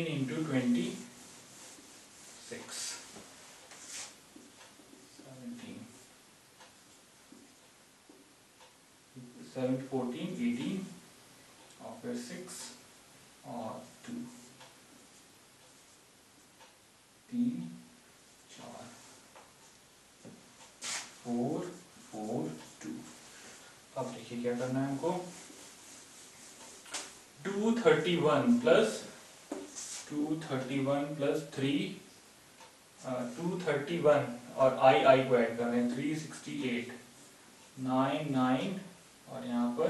16 into 26, 17, 7, 14, 18 और फिर 6 और 2, 3, 4, 4, 4, 2। अब देखिए क्या करना है हमको। 231 प्लस 3, 231 और आई को ऐड कर रहे हैं, 368, 9 9 और यहाँ पर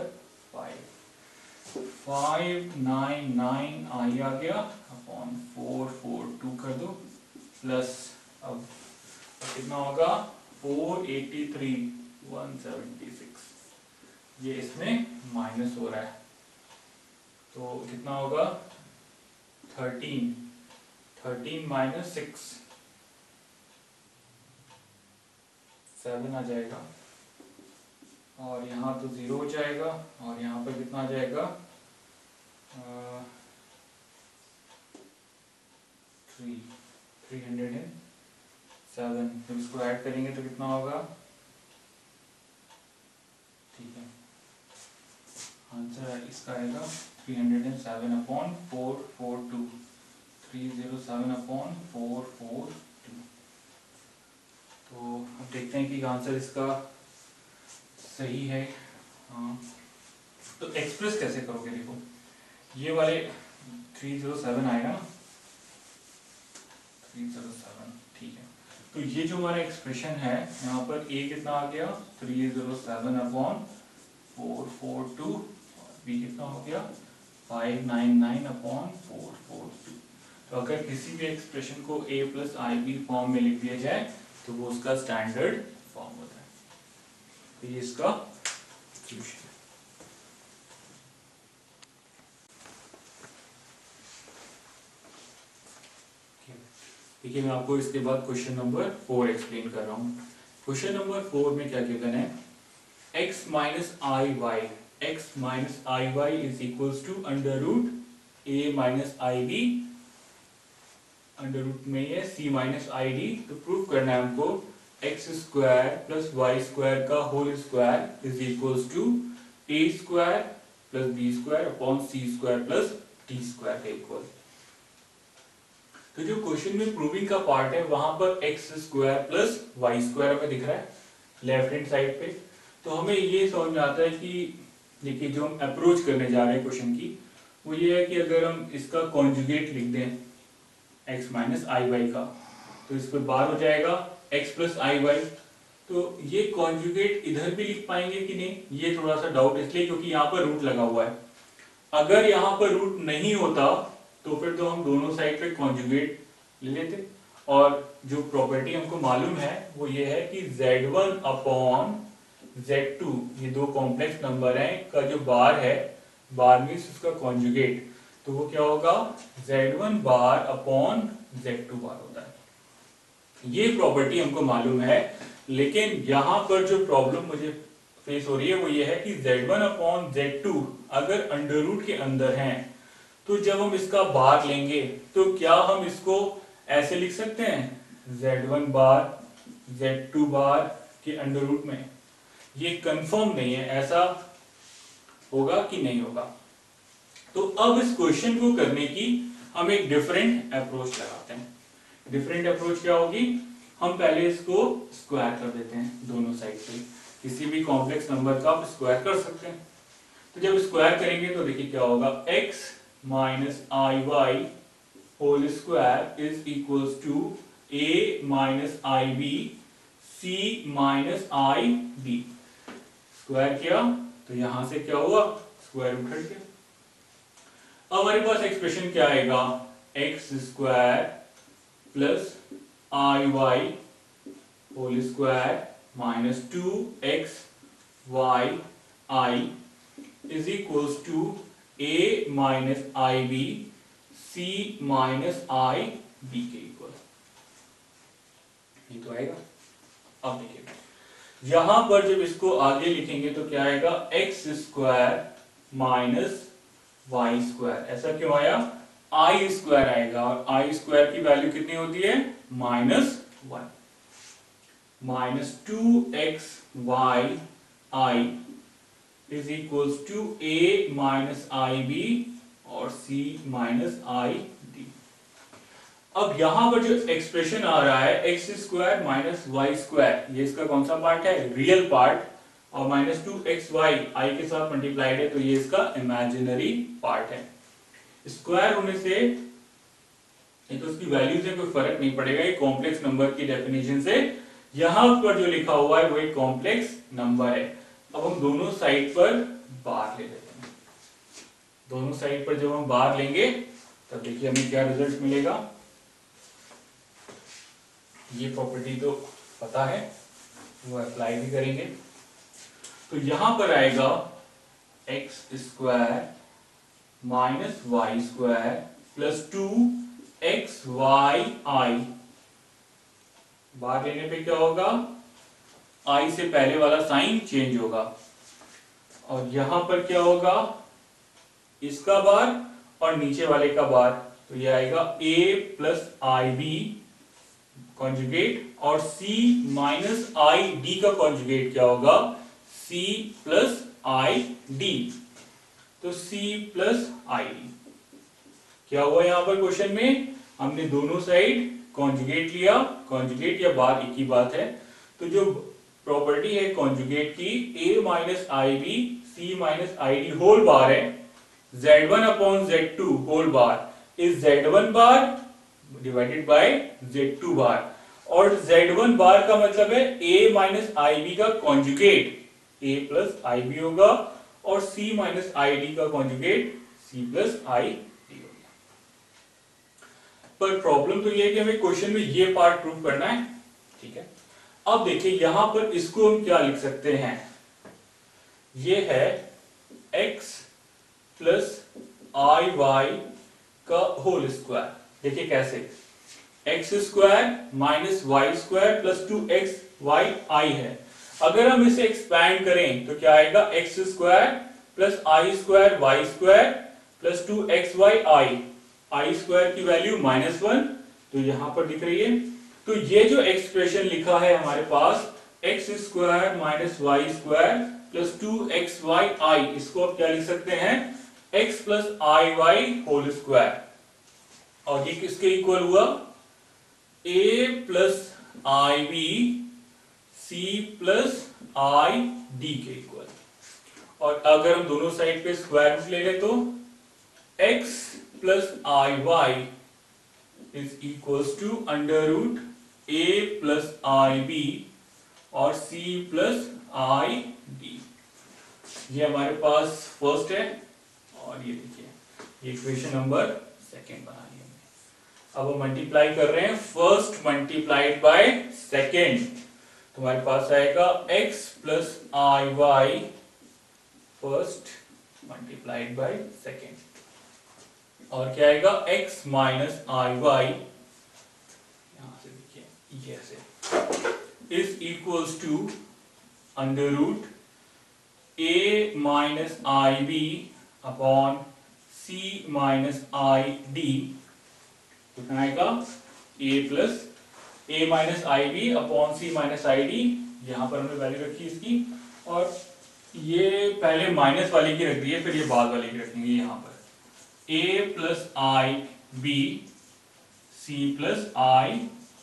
599 आई आ गया अपॉन 442 कर दो प्लस अब कितना होगा 483 176, ये इसमें माइनस हो रहा है तो कितना होगा 13 माइनस 6 7 आ जाएगा और यहाँ तो 0 हो जाएगा और यहाँ पर कितना आ जाएगा 307। जब इसको ऐड करेंगे तो कितना होगा, ठीक है आंसर इसका आएगा 307 अपॉन 442, 307 अपॉन 442। तो अब देखते हैं कि आंसर इसका सही है। हाँ तो एक्सप्रेस कैसे करोगे, देखो ये वाले 307 आएगा ना, 307 ठीक है। तो ये जो हमारा एक्सप्रेशन है यहाँ पर a कितना आ गया 307 अपॉन 442, b कितना हो गया 599 अपॉन 442। तो अगर किसी भी एक्सप्रेशन को a plus I B form में लिख दिया जाए तो वो उसका स्टैंडर्ड फॉर्म होता है। तो ये इसका सॉल्यूशन है। देखिए मैं आपको इसके बाद क्वेश्चन नंबर 4 एक्सप्लेन कर रहा हूँ। क्वेश्चन नंबर 4 में क्या गिवन है, x minus I Y is equals to under root a minus I B, under root में ये c माइनस आई डी। तो प्रूव करना है हमको x square plus Y square का whole square is equals to a square plus B square upon c square plus D square का equal. तो जो क्वेश्चन में प्रूविंग का पार्ट है वहां पर x square plus Y square हमें दिख रहा है लेफ्ट हैंड साइड पे। तो हमें ये समझ में आता है कि देखिए जो हम अप्रोच करने जा रहे हैं क्वेश्चन की वो ये है कि अगर हम इसका कॉन्जुगेट लिख दें x माइनस आई वाई का तो इस पर बार हो जाएगा x प्लस आई वाई। तो ये कॉन्जुगेट इधर भी लिख पाएंगे कि नहीं, ये थोड़ा सा डाउट इसलिए क्योंकि यहाँ पर रूट लगा हुआ है। अगर यहाँ पर रूट नहीं होता तो फिर तो हम दोनों साइड पे कॉन्जुगेट ले लेते। और जो प्रॉपर्टी हमको मालूम है वो ये है कि z1 अपॉन z2, ये दो कॉम्प्लेक्स नंबर हैं का जो बार है, बार मीन्स उसका कॉन्जुगेट, तो वो क्या होगा z1 बार अपॉन z2 बार होता है। ये प्रॉपर्टी हमको मालूम है, लेकिन यहाँ पर जो प्रॉब्लम मुझे फेस हो रही है वो ये है कि z1 अपॉन z2 अगर अंडर रूट के अंदर हैं तो जब हम इसका बार लेंगे तो क्या हम इसको ऐसे लिख सकते हैं z1 बार z2 बार के अंडर रूट में? ये कंफर्म नहीं है ऐसा होगा कि नहीं होगा। तो अब इस क्वेश्चन को करने की हम एक डिफरेंट अप्रोच लगाते हैं। डिफरेंट अप्रोच क्या होगी, हम पहले इसको स्क्वायर कर देते हैं दोनों साइड से। किसी भी कॉम्प्लेक्स नंबर का आप स्क्वायर कर सकते हैं। तो जब स्क्वायर करेंगे तो देखिए क्या होगा, x minus I Y whole square is equals to a minus I b c minus I b. Square किया तो यहां से क्या हुआ, स्क्वायर रूट हट गया। अब हमारे पास एक्सप्रेशन क्या आएगा, x square plus I Y whole square minus 2x y i is equals to a minus I b c minus I b के इक्वल। ये तो आएगा। अब देखिए यहां पर जब इसको आगे लिखेंगे तो क्या आएगा, x square minus Y square. ऐसा क्यों आया, आई स्क्वायर आएगा, और आई स्क्वायर की वैल्यू कितनी होती है? -1। -2xy is equals to a minus I b और c माइनस आई डी। अब यहां पर जो एक्सप्रेशन आ रहा है x square minus Y square, ये इसका कौन सा पार्ट है? Real part. और -2xy आई के साथ मल्टीप्लाइड है, तो ये इसका इमेजिनरी पार्ट है। स्क्वायर होने से तो उसकी वैल्यू से कोई फर्क नहीं पड़ेगा, ये कॉम्प्लेक्स नंबर की डेफिनेशन से यहां पर जो लिखा हुआ है वो एक कॉम्प्लेक्स नंबर है। अब हम दोनों साइड पर बार ले लेते हैं। दोनों साइड पर जब हम बार लेंगे तब देखिए हमें क्या रिजल्ट मिलेगा। ये प्रॉपर्टी तो पता है, वो अप्लाई भी करेंगे। तो यहां पर आएगा x square minus Y square plus 2xy i. Bar लेने पे क्या होगा? आई से पहले वाला साइन चेंज होगा, और यहां पर क्या होगा? इसका बार और नीचे वाले का बार, तो ये आएगा a plus I b conjugate, और c माइनस आई डी का कॉन्जुगेट क्या होगा? c plus I D. तो c प्लस आई डी क्या हुआ यहां पर क्वेश्चन में? हमने दोनों साइड कॉन्जुगेट लिया। कॉन्जुगेट या बार एक ही बात है। तो जो प्रॉपर्टी है कॉन्जुगेट की, a minus I B c minus I d whole bar है, z1 upon z2 whole bar is z1 bar divided by z2 bar. और z1 बार का मतलब है a माइनस आई बी का conjugate a plus I b होगा, और c minus आई d का conjugate c plus आई d होगा। पर प्रॉब्लम तो ये है कि हमें क्वेश्चन में ये पार्ट प्रूव करना है, ठीक है। अब देखिए यहां पर इसको हम क्या लिख सकते हैं? ये है x प्लस आई वाई का होल स्क्वायर। देखिए कैसे? X square minus Y square plus 2xy I है। अगर हम इसे एक्सपैंड करें तो क्या आएगा? X square plus I square Y square plus 2xy I square की वैल्यू -1, तो यहां पर दिख रही है। तो ये जो एक्सप्रेशन लिखा है हमारे पास X square minus Y square plus 2xy I, इसको आप क्या लिख सकते हैं? x प्लस आई वाई होल स्क्वायर। और ये किसके इक्वल हुआ? a plus I B C plus I D के इक्वल। और अगर हम दोनों साइड पे स्क्वायर रूट ले लें तो x plus I Y is equals to under root a plus I b और c प्लस आई डी। ये हमारे पास फर्स्ट है, और ये देखिए इक्वेशन नंबर सेकेंड बना ली हमने। अब हम मल्टीप्लाई कर रहे हैं फर्स्ट मल्टीप्लाइड बाय सेकेंड, तो हमारे पास आएगा x plus I y first multiplied by second, और क्या आएगा? x माइनस आई वाई, यहां से देखिए ये ऐसे, is equals to under root a minus I b upon c minus I d. कितना आएगा? a plus a minus I b upon c minus I d. यहां पर हमने वैल्यू रखी इसकी, और ये पहले माइनस वाले की रख दी है, फिर ये बाद वाले की रखेंगे। यहां पर a plus I b c plus I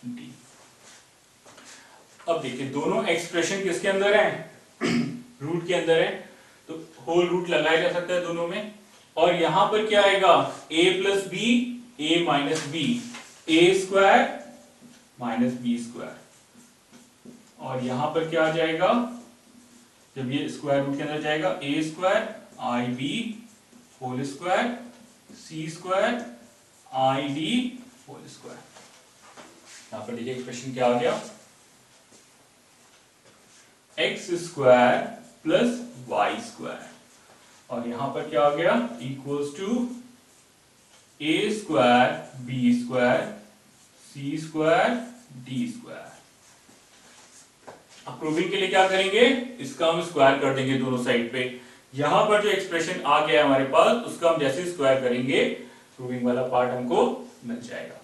d. अब देखिए दोनों एक्सप्रेशन किसके अंदर है? रूट के अंदर है, तो होल रूट लगाया जा सकता है दोनों में। और यहां पर क्या आएगा? a plus b a minus b, a square minus b square. और यहां पर क्या आ जाएगा? जब ये स्क्वायर रूट के अंदर जाएगा a square i b whole square c square i d whole square. यहां पर देखिए एक्सप्रेशन क्या आ गया? X square plus Y square, और यहां पर क्या आ गया? Equals to a square b square c square d square. अब प्रूविंग के लिए क्या करेंगे? इसका हम स्क्वायर कर देंगे दोनों साइड पे। यहां पर जो एक्सप्रेशन आ गया हमारे पास, उसका हम जैसे स्क्वायर करेंगे प्रूविंग वाला पार्ट हमको मिल जाएगा।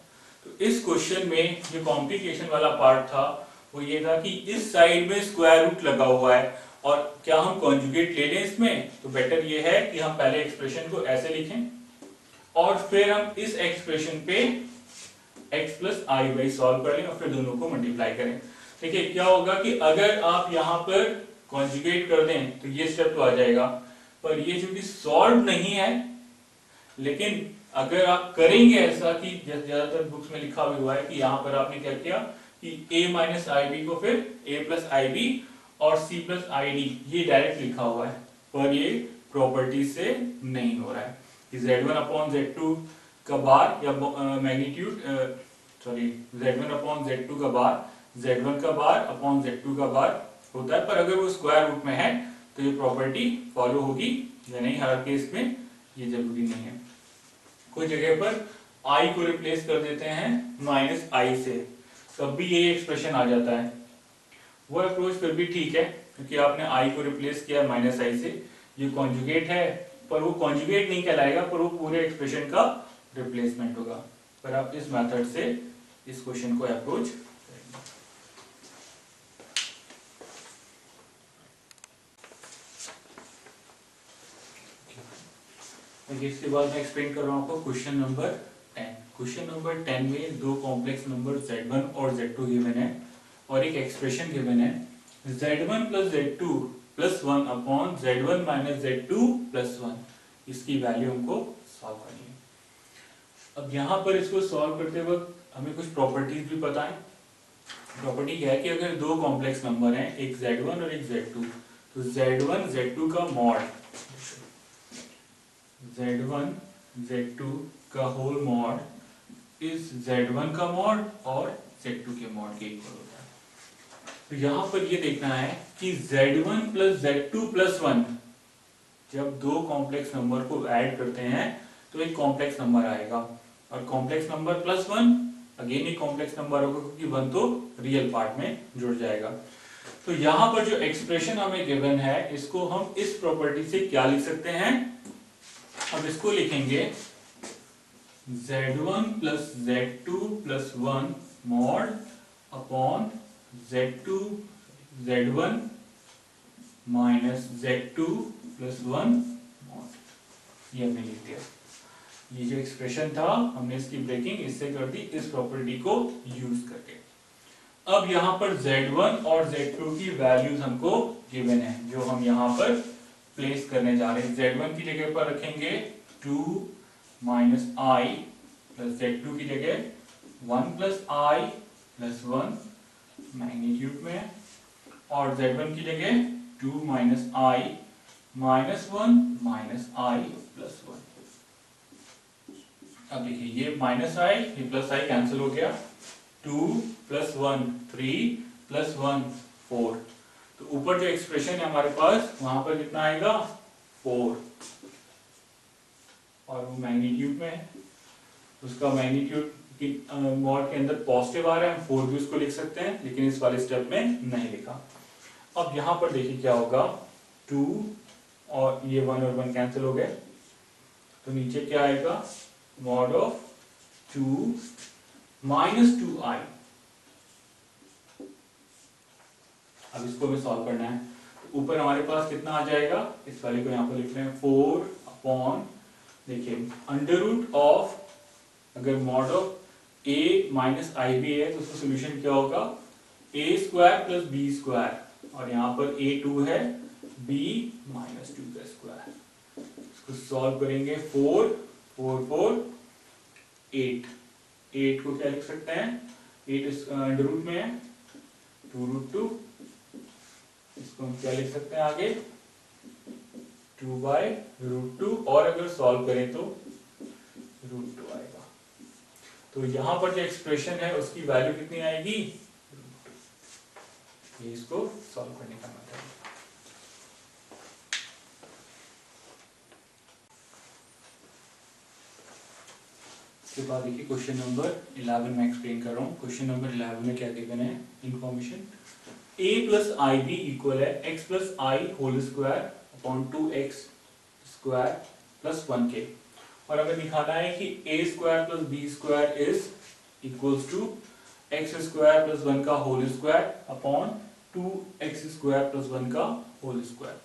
तो इस क्वेश्चन में जो कॉम्प्लिकेशन वाला पार्ट था वो ये था कि इस साइड में स्क्वायर रूट लगा हुआ है और क्या हम कॉन्जुगेट ले लें इसमें, तो बेटर ये है कि हम पहले एक्सप्रेशन को ऐसे लिखें और फिर हम इस एक्सप्रेशन पे x प्लस आई वाई सॉल्व कर लें और फिर दोनों को मल्टीप्लाई करें। देखिए क्या होगा कि अगर आप यहाँ पर कॉन्जुगेट कर दें तो ये स्टेप तो आ जाएगा, पर ये चूंकि सॉल्व नहीं है, लेकिन अगर आप करेंगे ऐसा कि ज्यादातर बुक्स में लिखा भी हुआ है कि यहाँ पर आपने क्या किया कि a माइनस आई बी को फिर a प्लस आई बी और c प्लस आई डी ये डायरेक्ट लिखा हुआ है, पर ये प्रॉपर्टी से नहीं हो रहा है कि z1 अपॉन z2 का बार या magnitude sorry z1 upon z2 का बार z1 का बार अपॉन z2 का बार होता है, पर अगर वो स्क्वायर रूट में है तो ये प्रॉपर्टी फॉलो होगी या नहीं, हर केस में ये जरूरी नहीं है। कोई जगह पर i को रिप्लेस कर देते हैं माइनस आई से, तब भी ये एक्सप्रेशन आ जाता है। वो अप्रोच फिर भी ठीक है क्योंकि आपने i को रिप्लेस किया माइनस आई से, ये कॉन्जुगेट है पर वो कॉन्जुगेट नहीं कहलाएगा, पर वो पूरे एक्सप्रेशन का रिप्लेसमेंट होगा। पर आप इस मेथड से इस क्वेश्चन को अप्रोच करेंगे। इसके बाद मैं एक्सप्लेन कर रहा हूं आपको क्वेश्चन नंबर 10। क्वेश्चन नंबर 10 में दो कॉम्प्लेक्स नंबर z1 और z2 गिवन है और एक एक्सप्रेशन गिवन है z1 plus z2 plus 1 upon z1 minus z2 plus 1। इसकी वैल्यू हमको सॉल्व करनी है। अब यहाँ पर इसको सॉल्व करते वक्त हमें कुछ प्रॉपर्टीज भी पता है। प्रॉपर्टी क्या है कि अगर दो कॉम्प्लेक्स नंबर हैं, एक z1 और एक z2, तो z1 z2 का मॉड z1 z2 का होल मॉड इस z1 का मॉड और z2 के मॉड के इक्वल होता है। तो यहाँ पर ये देखना है कि z1 प्लस z2 प्लस 1 जब दो कॉम्प्लेक्स नंबर को ऐड करते हैं तो एक कॉम्प्लेक्स नंबर आएगा, और कॉम्प्लेक्स नंबर प्लस 1 अगेन एक कॉम्प्लेक्स नंबर होगा क्योंकि 1 तो रियल पार्ट में जुड़ जाएगा। तो यहाँ पर जो एक्सप्रेशन हमें गिवन है इसको हम इस प्रॉपर्टी से क्या लिख सकते हैं, अब इसको लिखेंगे z1 plus z2 plus 1 mod upon z2 z1 minus z2 plus 1 mod. ये हमने लिख दिया। ये जो एक्सप्रेशन था हमने इसकी ब्रेकिंग इससे कर दी इस प्रॉपर्टी को यूज करके। अब यहाँ पर z1 और z2 की वैल्यूज हमको गिवन है जो हम यहाँ पर प्लेस करने जा रहे हैं। z1 की जगह पर रखेंगे 2 माइनस आई प्लस z2 की जगह 1 प्लस आई प्लस 1 मैग्नीट्यूड में, और z1 की जगह 2 माइनस आई माइनस 1 माइनस आई प्लस 1। अब देखिए ये माइनस आई ये प्लस आई कैंसिल हो गया, 2 प्लस 1 3 प्लस 1 4। तो ऊपर जो एक्सप्रेशन है हमारे पास वहां पर कितना आएगा 4, और वो मैग्नीट्यूड में है, उसका मैग्नीट्यूड की मॉड के अंदर पॉजिटिव आ रहा है, हम 4 भी उसको लिख सकते हैं, लेकिन इस वाले स्टेप में नहीं लिखा। अब यहाँ पर देखिए क्या होगा 2 और ये 1 और 1 कैंसिल हो गए, तो नीचे क्या आएगा मॉड ऑफ 2 माइनस 2i। अब इसको हमें सॉल्व करना है, तो ऊपर हमारे पास कितना आ जाएगा, इस वाले को यहाँ पर लिख रहे हैं 4 अपॉन देखिए अंडर रूट ऑफ, अगर mod of a minus I b है तो उसका सोल्यूशन क्या होगा a square plus B square, और यहाँ पर a2 है b माइनस 2 का स्क्वायर। इसको सॉल्व करेंगे 4 4 4 8 8 को क्या लिख सकते हैं 8 अंडर रूट में है 2 रूट 2, इसको हम क्या लिख सकते हैं आगे 2 बाय रूट 2, और अगर सॉल्व करें तो रूट 2 आएगा। तो यहां पर जो एक्सप्रेशन है उसकी वैल्यू कितनी आएगी रूट 2। ये इसको सॉल्व करने का मेथड है। इसके बाद देखिए क्वेश्चन नंबर 11 में एक्सप्लेन कर रहा हूँ। क्वेश्चन नंबर 11 में क्या गिवन है information, a plus I B equal है x plus I whole square upon 2x square plus 1k, और हमें दिखाना है कि a square plus B square is equals to X square plus 1 का whole square upon 2x square plus 1 का whole square.